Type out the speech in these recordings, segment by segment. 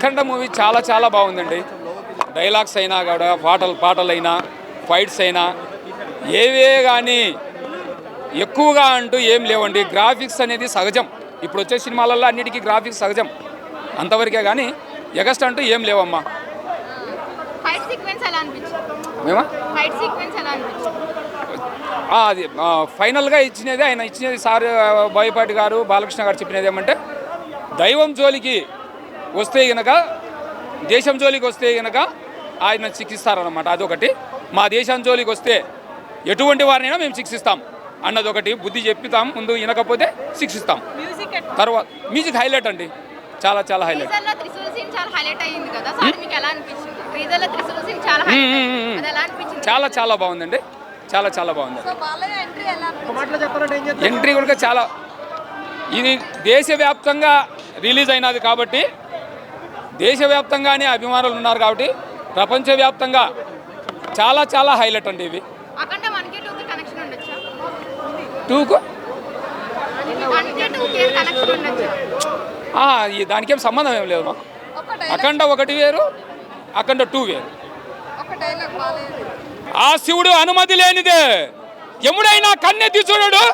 అఖండ movie చాలా చాలా బాగుందండి. డైలాగ్స్ అయినా కూడా పాటలైనా ఫైట్స్ అయినా ఏవే కానీ ఎక్కువగా అంటూ ఏం లేవండి. గ్రాఫిక్స్ అనేది సహజం. ఇప్పుడు వచ్చే సినిమాలలో అన్నిటికీ గ్రాఫిక్స్ సహజం, అంతవరకే కానీ ఎగస్ట్ అంటూ ఏం లేవమ్మా. అది ఫైనల్గా ఇచ్చినది ఆయన ఇచ్చినది సార్ బోయపాటి గారు బాలకృష్ణ గారు చెప్పినది ఏమంటే, దైవం జోలికి వస్తే గనక దేశం జోలికి వస్తే గనక ఆయన శిక్షిస్తారనమాట. అదొకటి. మా దేశం జోలికి వస్తే ఎటువంటి వారినైనా మేము శిక్షిస్తాం అన్నదొకటి. బుద్ధి చెప్తాం, ముందు వినకపోతే శిక్షిస్తాం. తర్వాత మ్యూజిక్ హైలైట్ అండి, చాలా చాలా హైలైట్. చాలా చాలా బాగుందండి, చాలా చాలా బాగుంది. ఎంట్రీ కూడా చాలా, ఇది దేశవ్యాప్తంగా రిలీజ్ అయినది కాబట్టి, దేశవ్యాప్తంగానే అభిమానులు ఉన్నారు కాబట్టి ప్రపంచవ్యాప్తంగా చాలా చాలా హైలైట్ అండి. ఇవి టూకు దానికేం సంబంధం ఏం లేదు మాకు. అఖండ 1 వేరు, అఖండ 2 వేరు. ఆ శివుడు అనుమతి లేనిదే ఎముడైనా కన్నెత్తి చూడడు.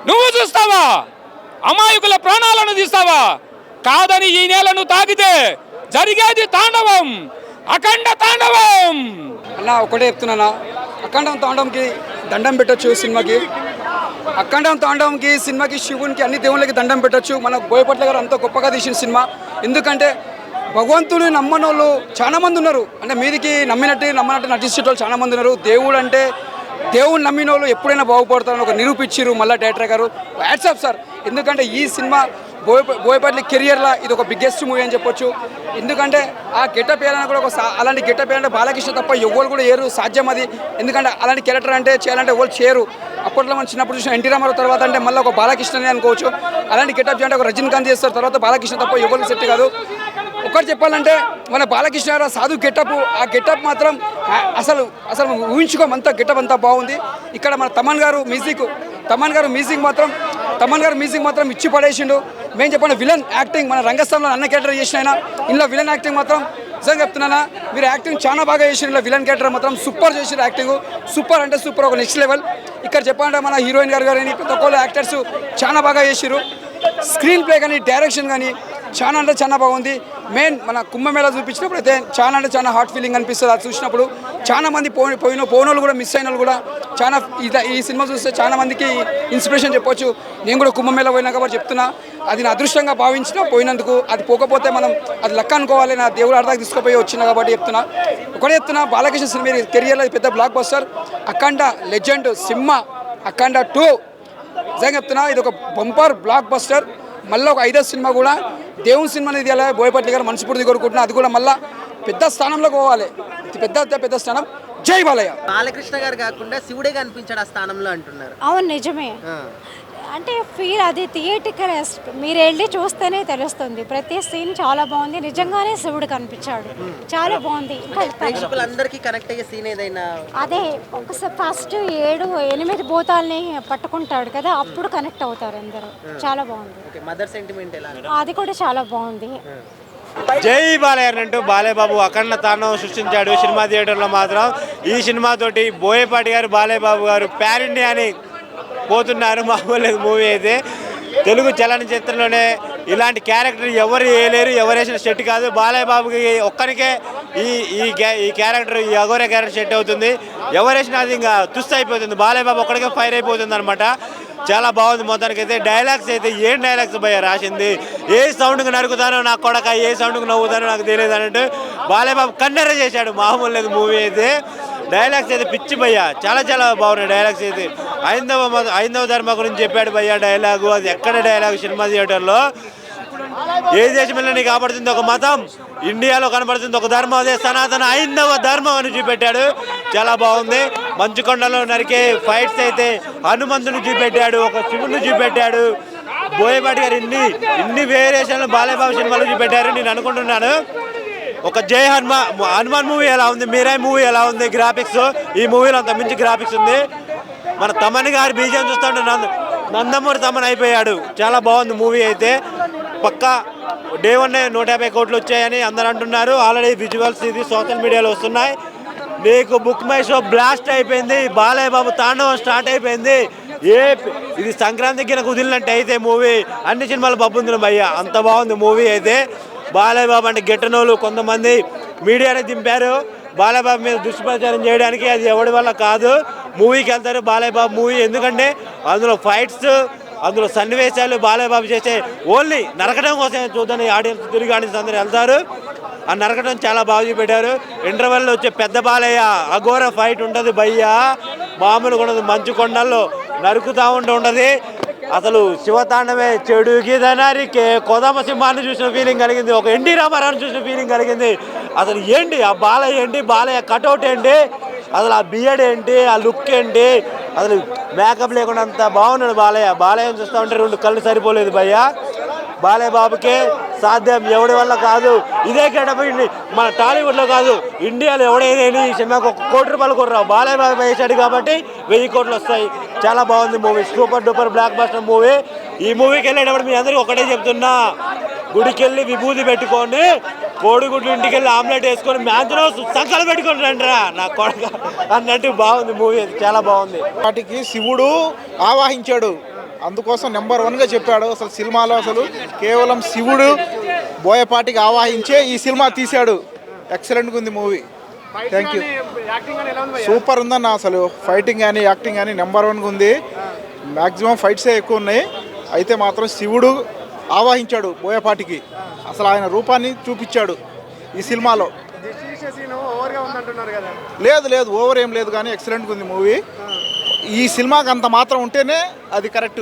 నువ్వు చూస్తావా? అమాయకుల ప్రాణాలను తీస్తావా? కాదని ఈ నేలను తాకితే జరిగేది తాండవం, అఖండ తాండవం. అన్న ఒకటే చెప్తున్నానా, అఖండం తాండవంకి దండం పెట్టచ్చు సినిమాకి. అఖండం తాండవంకి సినిమాకి, శివునికి, అన్ని దేవుళ్ళకి దండం పెట్టచ్చు. మన బోయపాటి గారు అంత గొప్పగా తీసిన సినిమా. ఎందుకంటే భగవంతుని నమ్మనోళ్ళు చాలా మంది ఉన్నారు. అంటే మీదికి నమ్మనట్టు నటించేటోళ్ళు చాలా మంది ఉన్నారు. దేవుడు అంటే దేవుడు నమ్మిన వాళ్ళు ఎప్పుడైనా బాగుపడతారని ఒక నిరూపించారు మళ్ళీ డైరెక్టర్ గారు. WhatsApp sir. ఎందుకంటే ఈ సినిమా బోయపాటి కెరియర్లో ఇది ఒక బిగ్గెస్ట్ మూవీ అని చెప్పొచ్చు. ఎందుకంటే ఆ గెటప్ వేయాలని కూడా అలాంటి గెటప్ వేయాలంటే బాలకృష్ణ తప్ప ఎవరు కూడా ఏరు సాధ్యం అది. ఎందుకంటే అలాంటి క్యారెక్టర్ అంటే చేయాలంటే ఎవరు చేయరు. అప్పట్లో మనం చిన్నప్పుడు చూసిన ఎన్టీ రామారావు తర్వాత అంటే మళ్ళీ ఒక బాలకృష్ణనే అనుకోవచ్చు. అలాంటి గెటప్ చేయాలంటే ఒక రజనీకాంత్ చేస్తారు, తర్వాత బాలకృష్ణ తప్ప ఎవరు సెట్ కాదు. ఒకటి చెప్పాలంటే మన బాలకృష్ణ గారు సాధు గెటప్, ఆ గెటప్ మాత్రం అసలు ఊహించుకోమంత గెటప్ అంతా బాగుంది. ఇక్కడ మన తమన్ గారు మ్యూజిక్ మాత్రం ఇచ్చి పడేసిండు. మేము చెప్పండి విలన్ యాక్టింగ్, మన రంగస్థలంలో అన్న క్యారెక్టర్ చేసిన ఆయన ఇందులో విలన్ యాక్టింగ్ మాత్రం నిజంగా చెప్తున్నానా, మీరు యాక్టింగ్ చాలా బాగా చేసిన. ఇలా విలన్ క్యారెక్టర్ మాత్రం సూపర్ చేసిన, యాక్టింగ్ సూపర్ అంటే సూపర్, ఒక నెక్స్ట్ లెవెల్. ఇక్కడ చెప్పాలంటే మన హీరోయిన్ గారు కానీ ప్రతి ఒక్కళ్ళు యాక్టర్స్ చాలా బాగా చేసిరు. స్క్రీన్ ప్లే కానీ డైరెక్షన్ కానీ చాలా అంటే చాలా బాగుంది. మెయిన్ మన కుంభమేళా చూపించినప్పుడు అయితే చాలా అంటే చాలా హార్ట్ ఫీలింగ్ అనిపిస్తుంది. అది చూసినప్పుడు చాలా మంది పోయినోళ్ళు కూడా మిస్ అయిన వాళ్ళు కూడా చాలా ఈ సినిమా చూస్తే చాలా మందికి ఇన్స్పిరేషన్ చెప్పొచ్చు. నేను కూడా కుంభమేళా పోయినా కాబట్టి చెప్తున్నా, అది నా అదృష్టంగా భావించిన పోయినందుకు. అది పోకపోతే మనం అది లక్క అనుకోవాలి. నా దేవుడు అర్థానికి తీసుకుపోయి వచ్చిన కాబట్టి చెప్తున్నా బాలకృష్ణ సినిమా కెరియర్లో పెద్ద బ్లాక్ బస్టర్. అఖండ లెజెండ్ సినిమా, అఖండ 2 నిజంగా చెప్తున్నా ఇది ఒక బంపర్ బ్లాక్ బస్టర్. మళ్ళీ ఒక 5వ సినిమా కూడా దేవుని సినిమా అనేది ఇలా బోయపాటి గారు మనస్ఫూర్తి కోరుకుంటున్నా. అది కూడా మళ్ళీ పెద్ద స్థానంలోకి పోవాలి, పెద్ద స్థానం. జై బాలయ్య. బాలకృష్ణ గారు కాకుండా శివుడే కనిపించాడు ఆ స్థానంలో అంటున్నారు. అవును నిజమే. అంటే ఫీల్ అది థియేటికల్, మీరు వెళ్ళి చూస్తేనే తెలుస్తుంది. ప్రతి సీన్ చాలా బాగుంది, నిజంగానే శివుడు కనిపించాడు, చాలా బాగుంది. ప్రేక్షకులందరికీ కనెక్ట్ అయ్యే సీన్ ఏదైనా? అదే ఒకసారి ఫస్ట్ 7-8 భూతాల్ని పట్టుకుంటాడు కదా, అప్పుడు కనెక్ట్ అవుతారు అందరూ. చాలా బాగుంది. మదర్ సెంటిమెంట్ ఎలా? అది కూడా చాలా బాగుంది. జై బాలయ్య అంటూ బాలయ్య బాబు అఖండ తాండవం సృష్టించాడు సినిమా థియేటర్లో మాత్రం. ఈ సినిమాతోటి బోయపాటి గారు, బాలయ్య బాబు గారు ప్యాన్ ఇండియా అని పోతున్నారు. మామూలు మూవీ అయితే తెలుగు చలనచిత్రంలోనే ఇలాంటి క్యారెక్టర్ ఎవరు వేయలేరు, ఎవరు వేసిన సెట్ కాదు. బాలయ్య బాబుకి ఒక్కరికే ఈ క్యారెక్టర్, ఈ అఘోర క్యారెక్టర్ సెట్ అవుతుంది. ఎవరు వేసినా అది ఇంకా తుస్సు అయిపోతుంది. బాలయ్య బాబు ఒక్కడికే ఫైర్ అయిపోతుంది అనమాట. చాలా బాగుంది. మొత్తానికైతే డైలాగ్స్ అయితే ఏం డైలాగ్స్ భయ్య రాసింది. ఏ సౌండ్కి నరుకుతానో నా కొడక, ఏ సౌండ్కి నవ్వుతానో నాకు తెలియదు అన్నట్టు బాలయ్య బాబు కన్నెర చేశాడు. మామూలు లేదు మూవీ అయితే. డైలాగ్స్ అయితే పిచ్చి భయ్య, చాలా చాలా బాగున్నాయి డైలాగ్స్ అయితే. ఐందవ ధర్మ గురించి చెప్పాడు భయ్య డైలాగు. అది ఎక్కడ డైలాగు సినిమా థియేటర్లో. ఏ దేశంలో నీకు కాపాడుతుంది ఒక మతం, ఇండియాలో కనబడుతుంది ఒక ధర్మం, అదే సనాతన ఐందవ ధర్మం అని చూపెట్టాడు. చాలా బాగుంది. మంచుకొండలో నరికే ఫైట్స్ అయితే హనుమంతుని చూపెట్టాడు, ఒక శివుని చూపెట్టాడు. బోయపాటి గారు ఇన్ని వేరియేషన్లు బాలయ్య బాబు సినిమాలో చూపెట్టారు. నేను అనుకుంటున్నాను ఒక జై హనుమాన్ మూవీ ఎలా ఉంది, మీరాయ్ మూవీ ఎలా ఉంది, గ్రాఫిక్స్ ఈ మూవీలో అంత మించి గ్రాఫిక్స్ ఉంది. మన తమన్ గారి బీజం చూస్తుంటే నందమూరి తమన్ అయిపోయాడు. చాలా బాగుంది మూవీ అయితే. పక్కా డే 1 150 కోట్లు వచ్చాయని అందరు అంటున్నారు. ఆల్రెడీ విజువల్స్ ఇది సోషల్ మీడియాలో వస్తున్నాయి. నీకు బుక్ మై షో బ్లాస్ట్ అయిపోయింది. బాలయ్య బాబు తాండవం స్టార్ట్ అయిపోయింది. ఇది సంక్రాంతికి నాకు వదిలినట్టు అయితే మూవీ అన్ని సినిమాలు బబ్బుంది భయ్య, అంత బాగుంది మూవీ అయితే. బాలయ్య బాబు అంటే గెట్టనోళ్ళు కొంతమంది మీడియానే దింపారు బాలయ్య బాబు మీద దుష్ప్రచారం చేయడానికి. అది ఎవరి వల్ల కాదు. మూవీకి వెళ్తారు బాలయ్య బాబు మూవీ, ఎందుకంటే అందులో ఫైట్స్, అందులో సన్నివేశాలు బాలయ్య బాబు చేసే ఓన్లీ నరకడం కోసం చూద్దాం ఆడియన్స్ తిరిగి ఆడియన్స్ అందరూ వెళ్తారు. ఆ నరకడం చాలా బాగా చూపెట్టారు. ఇంటర్వెల్లో వచ్చే పెద్ద బాలయ్య అఘోర ఫైట్ ఉంటుంది భయ్యా, మామూలుగా ఉండదు. మంచు కొండల్లో నరుకుతూ ఉండదు. అసలు శివతాండవే చెడుకి దనరికే కొదమ సింహాన్ని చూసిన ఫీలింగ్ కలిగింది. ఒక ఎన్టీ రామారావుని చూసిన ఫీలింగ్ కలిగింది. అసలు ఏంటి ఆ బాలయ్య ఏంటి, బాలయ్య కటౌట్ ఏంటి, అసలు ఆ బియర్డ్ ఏంటి, ఆ లుక్ ఏంటి, అసలు మేకప్ లేకుండా అంత బాగున్నాడు బాలయ్య. బాలయ్యని చూస్తూ ఉంటే 2 కళ్ళు సరిపోలేదు భయ్య. బాలయ్య బాబుకే సాధ్యం, ఎవడి వల్ల కాదు. ఇదే గెటప్ మన టాలీవుడ్లో కాదు, ఇండియాలో ఎవడైనా ఈ సినిమాకు 1 కోటి రూపాయలు కొర్రావు. బాలయ్య బాబు వేసాడు కాబట్టి 1000 కోట్లు వస్తాయి. చాలా బాగుంది movie, super duper block buster movie. ఈ మూవీకి వెళ్ళేటప్పుడు మీ అందరికీ ఒకటే చెప్తున్నా, గుడికి వెళ్ళి విభూతి పెట్టుకొని కోడిగుడ్లు ఇంటికి వెళ్ళి ఆమ్లెట్ వేసుకొని మ్యాంచులో సంకలు పెట్టుకొని రండిరా నా కొడక అన్నట్టు బాగుంది మూవీ, చాలా బాగుంది. వాటికి శివుడు ఆవాహించాడు, అందుకోసం నెంబర్ 1గా చెప్పాడు. అసలు సినిమాలో అసలు కేవలం శివుడు బోయపాటికి ఆవాహించే ఈ సినిమా తీశాడు. ఎక్సలెంట్గా ఉంది మూవీ. Thank you. సూపర్ ఉందన్న, అసలు ఫైటింగ్ కానీ యాక్టింగ్ కానీ నెంబర్ 1గా ఉంది. మ్యాక్సిమం ఫైట్సే ఎక్కువ ఉన్నాయి. అయితే మాత్రం శివుడు ఆవాహించాడు బోయపాటికి, అసలు ఆయన రూపాన్ని చూపించాడు ఈ సినిమాలో. లేదు ఓవర్ ఏం లేదు, కానీ ఎక్సలెంట్గా ఉంది మూవీ. ఈ సినిమాకి అంత మాత్రం ఉంటేనే అది కరెక్ట్.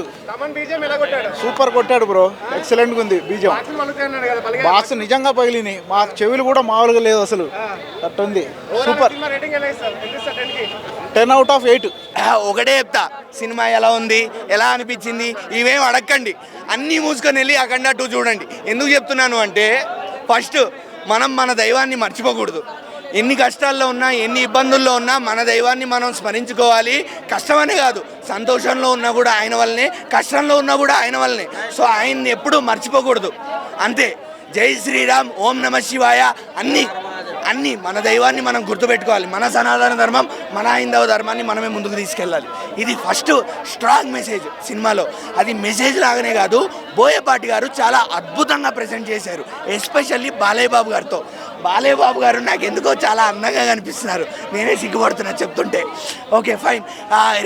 సూపర్ కొట్టాడు బ్రో, ఎక్సలెంట్గా ఉంది బీజం. బాక్స్ నిజంగా పగిలిని, మా చెవులు కూడా మామూలుగా లేదు అసలు, అట్టుంది. Super, 10 out of 8. ఒకటే చెప్తా, సినిమా ఎలా ఉంది, ఎలా అనిపించింది ఇవేం అడగండి, అన్నీ మూసుకొని వెళ్ళి అఖండ 2 చూడండి. ఎందుకు చెప్తున్నాను అంటే, ఫస్ట్ మనం మన దైవాన్ని మర్చిపోకూడదు. ఎన్ని కష్టాల్లో ఉన్నా, ఎన్ని ఇబ్బందుల్లో ఉన్నా మన దైవాన్ని మనం స్మరించుకోవాలి. కష్టమనే కాదు, సంతోషంలో ఉన్నా కూడా ఆయన వల్లనే, కష్టంలో ఉన్నా కూడా ఆయన వల్లనే. సో ఆయన్ని ఎప్పుడూ మర్చిపోకూడదు, అంతే. జై శ్రీరామ్, ఓం నమ శివాయ, అన్నీ మన దైవాన్ని మనం గుర్తుపెట్టుకోవాలి. మన సనాతన ధర్మం, మన హైందవ ధర్మాన్ని మనమే ముందుకు తీసుకెళ్ళాలి. ఇది ఫస్ట్ స్ట్రాంగ్ మెసేజ్ సినిమాలో. అది మెసేజ్ లాగానే కాదు, బోయపాటి గారు చాలా అద్భుతంగా ప్రజెంట్ చేశారు, ఎస్పెషల్లీ బాలయ్య బాబు గారితో. బాలయ్య బాబు గారు నాకు ఎందుకో చాలా అందంగా కనిపిస్తున్నారు, నేనే సిగ్గుపడుతున్నా చెప్తుంటే. ఓకే ఫైన్,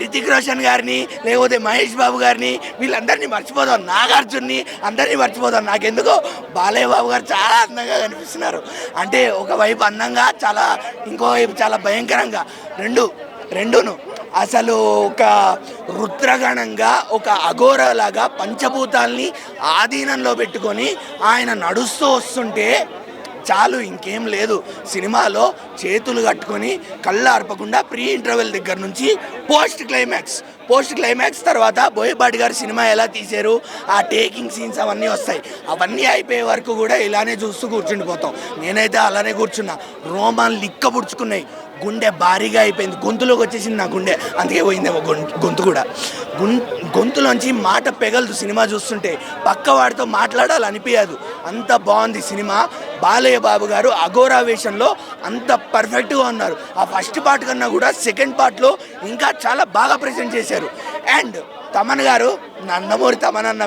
రితిక్ రోషన్ గారిని లేకపోతే మహేష్ బాబు గారిని వీళ్ళందరినీ మర్చిపోదాం, నాగార్జున్ని అందరినీ మర్చిపోదాం. నాకెందుకో బాలయ్య బాబు గారు చాలా అందంగా కనిపిస్తున్నారు. అంటే ఒకవైపు అందంగా, ఇంకోవైపు చాలా భయంకరంగా, రెండును అసలు ఒక రుద్రగణంగా, ఒక అఘోరలాగా పంచభూతాల్ని ఆధీనంలో పెట్టుకొని ఆయన నడుస్తూ వస్తుంటే చాలు, ఇంకేం లేదు. సినిమాలో చేతులు కట్టుకొని కళ్ళు ఆర్పకుండా ప్రీ ఇంటర్వెల్ దగ్గర నుంచి పోస్ట్ క్లైమాక్స్ తర్వాత బోయపాటి గారు సినిమా ఎలా తీశారు, ఆ టేకింగ్ సీన్స్ అవన్నీ వస్తాయి. అవన్నీ అయిపోయే వరకు కూడా ఇలానే చూస్తూ కూర్చుండిపోతాం. నేనైతే అలానే కూర్చున్నా, రోమాలు లిక్క పుడుచుకున్నాయి, గుండె భారీగా అయిపోయింది, గొంతులోకి వచ్చేసింది నా గుండె, అందుకే పోయిందేమో గొంతు కూడా. గొంతులోంచి మాట పెగలదు సినిమా చూస్తుంటే, పక్కవాడితో మాట్లాడాలనిపించదు, అంత బాగుంది సినిమా. బాలయ్య బాబు గారు అఘోరావేశంలో అంత పర్ఫెక్ట్గా ఉన్నారు. ఆ ఫస్ట్ పార్ట్ కన్నా కూడా సెకండ్ పార్ట్లో ఇంకా చాలా బాగా ప్రజెంట్ చేశారు. అండ్ తమన్ గారు, నందమూరి తమన్ అన్న,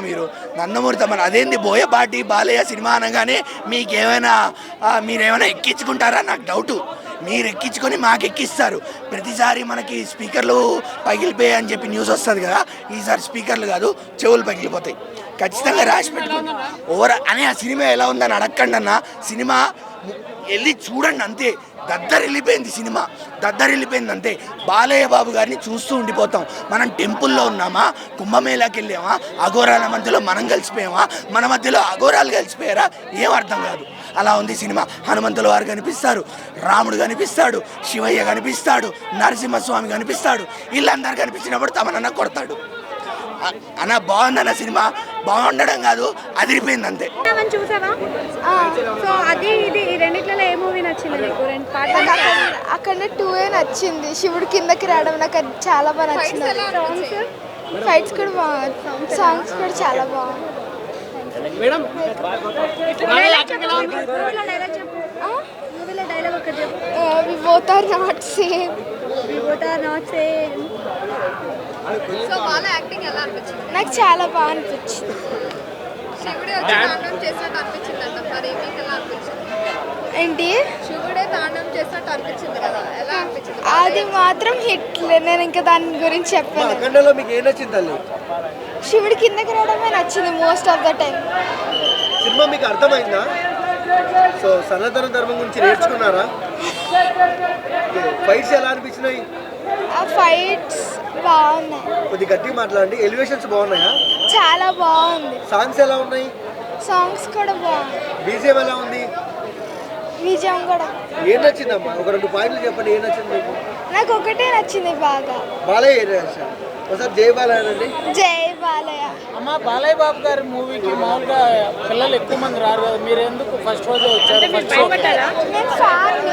నందమూరి తమన్, అదేంది బోయపాటి బాలయ్య సినిమా అనగానే మీరేమైనా ఎక్కించుకుంటారా నాకు డౌటు. మీరు ఎక్కించుకొని మాకు ఎక్కిస్తారు. ప్రతిసారి మనకి స్పీకర్లు పగిలిపోయాయి అని చెప్పి న్యూస్ వస్తుంది కదా, ఈసారి స్పీకర్లు కాదు, చెవులు పగిలిపోతాయి. ఖచ్చితంగా రాసి పెట్టుకోండి. అని ఆ సినిమా ఎలా ఉందని అడగండి అన్న, సినిమా వెళ్ళి చూడండి అంతే. దద్దరిల్లిపోయింది అంతే. బాలయ్య బాబు గారిని చూస్తూ ఉండిపోతాం. మనం టెంపుల్లో ఉన్నామా, కుంభమేళాకి వెళ్ళామా, అఘోరాల మధ్యలో మనం కలిసిపోయామా, మన మధ్యలో అఘోరాలు కలిసిపోయారా, ఏం అర్థం కాదు. అలా ఉంది సినిమా. హనుమంతుల వారు కనిపిస్తారు, రాముడు కనిపిస్తాడు, శివయ్య కనిపిస్తాడు, నరసింహస్వామి కనిపిస్తాడు. వీళ్ళందరూ కనిపించినప్పుడు తమనన్న కొడతాడు. అన్న బాగుందన్న సినిమా, బాగుండడం కాదు అదిరిపోయింది అంతే. అక్కడ 2 నచ్చింది, శివుడు కిందకి రావడం నాకు అది చాలా బాగా నచ్చింది. ఫైట్స్ కూడా బాగుంది, సాంగ్స్ కూడా చాలా బాగుంది. Madam we both are not same. నాకు చాలా బాగా అనిపించింది. ఏంటి అది మాత్రం హిట్. నేను ఇంకా దాని గురించి చెప్పాను. అఖండలో మీకు ఏం నచ్చింది తల్లి? శివుడి కిందకి రావడమే నచ్చింది most of the time. Cinema మీకు అర్థమైందా? సో సనాతన ధర్మం గురించి నేర్చుకున్నారా? ఫైట్స్ ఎలా అనిపించినాయి? ఆ ఫైట్స్ బాగున్నాయి. కొద్ది గట్టిగా మాట్లాడండి. ఎలివేషన్స్ బాగున్నాయా? చాలా బాగుంది. సాంగ్స్ ఎలా ఉన్నాయి? సాంగ్స్ కూడా బాగున్నాయి. బీజిఎం ఎలా ఉంది? విజయం కూడా. ఏం నచ్చిందమ్మా? ఒక 2 పాయింట్లు చెప్పండి. ఏం నచ్చింది మీకు? నాకు ఒకటే నచ్చింది బాగా. బాలయ్య ఏం నచ్చింది? ఒకసారి జై బాలయ్య అండి. జై బాలయ్య. అమ్మ బాలయ్య బాబు గారి మూవీకి మామూలుగా పిల్లలు ఎక్కువ మంది రారు కదా, మీరు ఎందుకు ఫస్ట్ రోజే వచ్చారు? నేను ఫ్యాన్.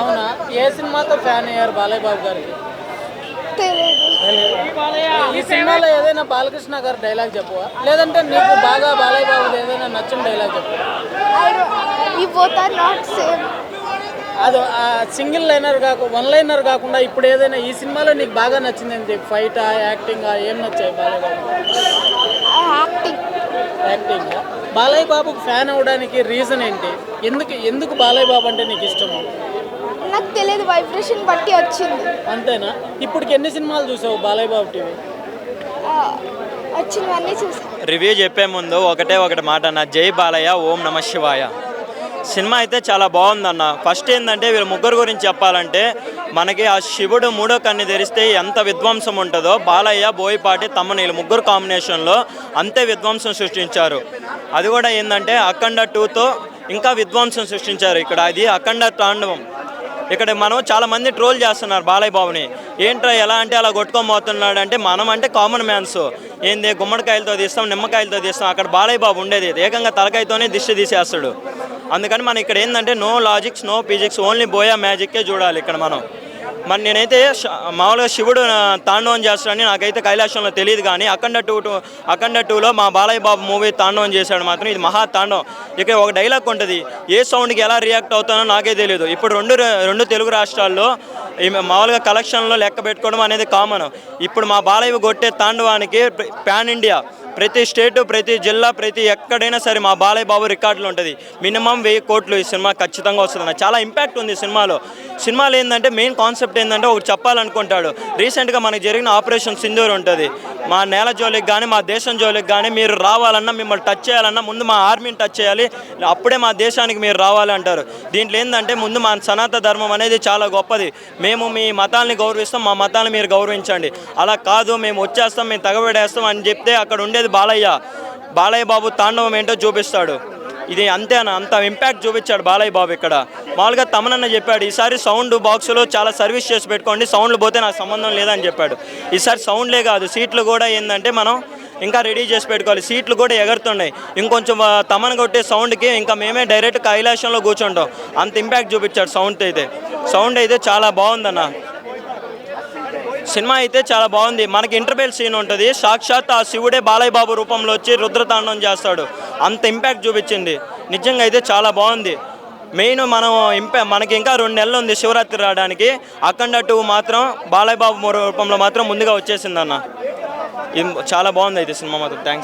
అవునా? ఏ సినిమాతో ఫ్యాన్ అయ్యారు బాలయ్య బాబు గారికి? తెలియదు. ఈ సినిమాలో ఏదైనా బాలకృష్ణ గారి డైలాగ్ చెప్పవా, లేదంటే నీకు బాగా బాలయ్య బాబు ఏదైనా నచ్చిన డైలాగ్ చెప్పవా? We both are not same. అది సింగిల్ లైనర్ వన్ లైనర్ కాకుండా ఇప్పుడు ఏదైనా ఈ సినిమాలో నీకు బాగా నచ్చింది ఏంటి? ఫైట్, యాక్టింగ్, ఏం నచ్చాయి బాలయ్య బాబు? యాక్టింగ్. బాలయ్య బాబుకి ఫ్యాన్ అవ్వడానికి రీజన్ ఏంటి? ఎందుకు బాలయ్య బాబు అంటే నీకు ఇష్టము? నాకు తెలియదు, వైబ్రేషన్ బట్టి వచ్చింది. అంతేనా? ఇప్పటికి ఎన్ని సినిమాలు చూసావు బాలయ్య బాబు టీవీ? వచ్చినవన్నీ చూసాను. రివ్యూ చెప్పే ముందు ఒకటే మాట అన్న, జై బాలయ్య, ఓం నమ శివాయ. సినిమా అయితే చాలా బాగుందన్న. ఫస్ట్ ఏంటంటే వీళ్ళ ముగ్గురు గురించి చెప్పాలంటే, మనకి ఆ శివుడు మూడో కన్ను తెరిస్తే ఎంత విధ్వంసం ఉంటుందో బాలయ్య, బోయపాటి, తమ్మని వీళ్ళ ముగ్గురు కాంబినేషన్లో అంతే విధ్వంసం సృష్టించారు. అది కూడా ఏంటంటే అఖండ 2తో ఇంకా విధ్వంసం సృష్టించారు. ఇక్కడ అది అఖండ తాండవం. ఇక్కడ మనం చాలామంది ట్రోల్ చేస్తున్నారు బాలయ్య బాబుని. ఏంట్రా ఎలా అంటే అలా కొట్టుకోబోతున్నాడు అంటే, మనం అంటే కామన్ మ్యాన్స్ ఏంది గుమ్మడికాయలతో తీస్తాం, నిమ్మకాయలతో తీస్తాం. అక్కడ బాలయ్య బాబు ఉండేది ఏకంగా తలకాయతోనే దిష్టి తీసేస్తాడు. అందుకని మనం ఇక్కడ ఏంటంటే no logics, no physics, only Boya మ్యాజిక్కే చూడాలి ఇక్కడ మనం. మరి నేనైతే మామూలుగా శివుడు తాండవం చేస్తాడని నాకైతే కైలాసంలో తెలియదు, కానీ అఖండ 2లో మా బాలయ్య బాబు మూవీ తాండవం చేశాడు మాత్రం. ఇది మహా తాండవం. ఇక్కడ ఒక డైలాగ్ ఉంటుంది, ఏ సౌండ్కి ఎలా రియాక్ట్ అవుతానో నాకే తెలియదు. ఇప్పుడు రెండు తెలుగు రాష్ట్రాల్లో మామూలుగా కలెక్షన్లో లెక్క పెట్టుకోవడం అనేది కామన్. ఇప్పుడు మా బాలయ్య కొట్టే తాండవానికి పాన్ ఇండియా ప్రతి స్టేటు, ప్రతి జిల్లా, ప్రతి ఎక్కడైనా సరే మా బాలయ్య బాబు రికార్డులు ఉంటుంది. మినిమం 1000 కోట్లు ఈ సినిమా ఖచ్చితంగా వస్తుంది. చాలా ఇంపాక్ట్ ఉంది సినిమాలో ఏంటంటే మెయిన్ కాన్సెప్ట్ ఏంటంటే ఒకటి చెప్పాలనుకుంటాడు. రీసెంట్గా మనకు జరిగిన ఆపరేషన్ సింధూర్ ఉంటుంది. మా నేల జోలికి కానీ మా దేశం జోలికి కానీ మీరు రావాలన్నా, మిమ్మల్ని టచ్ చేయాలన్నా ముందు మా ఆర్మీని టచ్ చేయాలి, అప్పుడే మా దేశానికి మీరు రావాలి అంటారు. దీంట్లో ఏంటంటే ముందు మా సనాతన ధర్మం అనేది చాలా గొప్పది. మేము మీ మతాల్ని గౌరవిస్తాం, మా మతాన్ని మీరు గౌరవించండి. అలా కాదు మేము వచ్చేస్తాం, మేము తగబెడేస్తాం అని చెప్తే అక్కడ ఉండేది బాలయ్య బాబు తాండవం ఏంటో చూపిస్తాడు. ఇది అంతేనా? అంత ఇంపాక్ట్ చూపించాడు బాలయ్య బాబు ఇక్కడ. మామూలుగా తమనన్న చెప్పాడు, ఈసారి సౌండ్ బాక్సులో చాలా సర్వీస్ చేసి పెట్టుకోండి, సౌండ్లు పోతే నాకు సంబంధం లేదని చెప్పాడు. ఈసారి సౌండ్లే కాదు, సీట్లు కూడా ఏంటంటే మనం ఇంకా రెడీ చేసి పెట్టుకోవాలి. సీట్లు కూడా ఎగురుతున్నాయి. ఇంకొంచెం తమన కొట్టే సౌండ్కి ఇంకా మేమే డైరెక్ట్ కైలాసంలో కూర్చుంటాం. అంత ఇంపాక్ట్ చూపించాడు సౌండ్ అయితే చాలా బాగుందన్న. సినిమా అయితే చాలా బాగుంది. మనకి ఇంటర్వెల్ సీన్ ఉంటుంది, సాక్షాత్ ఆ శివుడే బాలయ్య బాబు రూపంలో వచ్చి రుద్రతాండవం చేస్తాడు. అంత ఇంపాక్ట్ చూపించింది. నిజంగా అయితే చాలా బాగుంది. మెయిన్ మనకి ఇంకా 2 నెలలు ఉంది శివరాత్రి రావడానికి. అఖండ 2 మాత్రం బాలయ్య బాబు రూపంలో మాత్రం ముందుగా వచ్చేసిందన్న. చాలా బాగుంది అయితే సినిమా మాత్రం. థ్యాంక్స్.